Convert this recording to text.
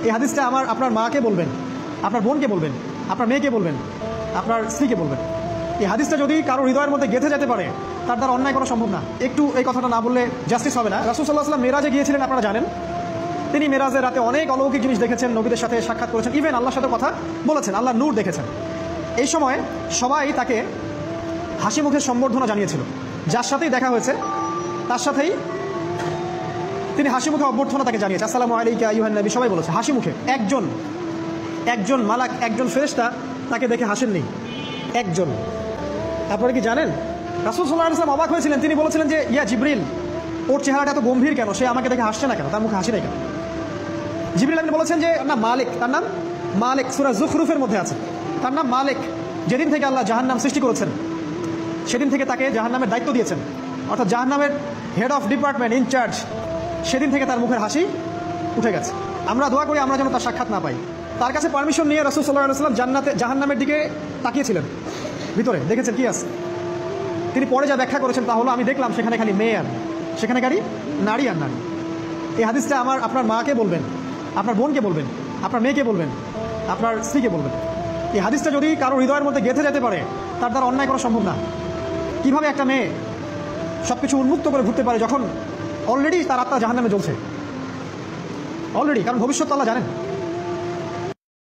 এই হাদিসটা আপনার মাকে বলবেন, আপনার বোনকে বলবেন, আপনার মেয়েকে বলবেন, আপনার স্ত্রীকে বলবেন। এই হাদিসটা যদি কারো হৃদয়ের মধ্যে গেঁথে যেতে পারে, তার দ্বারা অন্যায় করা সম্ভব না। একটু এই কথাটা না বললে জাস্টিস হবে না। রাসূল সাল্লাল্লাহু আলাইহি ওয়াসাল্লাম মেরাজে গিয়েছিলেন, আপনারা জানেন। তিনি মেরাজের রাতে অনেক অলৌকিক জিনিস দেখেছেন, নবীদের সাথে সাক্ষাৎ করেছেন, ইভেন আল্লাহর সাথে কথা বলেছেন, আল্লাহর নূর দেখেছেন। এই সময় সবাই তাকে হাসি মুখে সম্বর্ধনা জানিয়েছিল। যার সাথেই দেখা হয়েছে তার সাথেই তিনি হাসি মুখে অভ্যর্থনা তাকে জানিয়েছে, আসসালামু আলাইকা আইয়ুহান নবী, সবাই বলেছে হাসি মুখে। একজন মালাক, একজন ফেরেশতা তাকে দেখে হাসেননি, একজন। আপনারা কি জানেন রাসূল সাল্লাল্লাহু আলাইহি ওয়াসাল্লাম অবাক হয়েছিলেন। তিনি বলেছিলেন যে ইয়া জিবরিল, ওর চেহারাটা এত গম্ভীর কেন, সে আমাকে দেখে হাসছে না কেন, তার মুখে হাসি নেই কেন? জিবরিল আমিন বলেছেন যে তার নাম মালিক, সূরা যুখরুফের মধ্যে আছে, তার নাম মালিক। যেদিন থেকে আল্লাহ জাহান্নাম সৃষ্টি করেছেন সেদিন থেকে তাকে জাহান্নামের দায়িত্ব দিয়েছেন, অর্থাৎ জাহান্নামের হেড অফ ডিপার্টমেন্ট, ইনচার্জ। সেদিন থেকে তার মুখের হাসি উঠে গেছে। আমরা দোয়া করি আমরা যেন তার সাক্ষাৎ না পাই। তার কাছে পারমিশন নিয়ে রাসূল সাল্লাল্লাহু আলাইহি ওয়াসাল্লাম জাহান্নামের দিকে তাকিয়েছিলেন, ভিতরে দেখেছেন কি আছে। তিনি পরে যা ব্যাখ্যা করেছেন তা হলো, আমি দেখলাম সেখানে খালি মেয়ে আর সেখানে খালি নারী আর নারী। এই হাদিসটা আপনার মাকে বলবেন, আপনার বোনকে বলবেন, আপনার মেয়েকে বলবেন, আপনার স্ত্রীকে বলবেন। এই হাদিসটা যদি কারো হৃদয়ের মধ্যে গেঁথে যেতে পারে, তার দ্বারা অন্যায় করা সম্ভব না। কিভাবে একটা মেয়ে সব কিছু উন্মুক্ত করে ঘুরতে পারে যখন অলরেডি তার আত্মা জাহান্নামে জ্বলছে, অলরেডি, কারণ ভবিষ্যৎ আল্লাহ জানেন।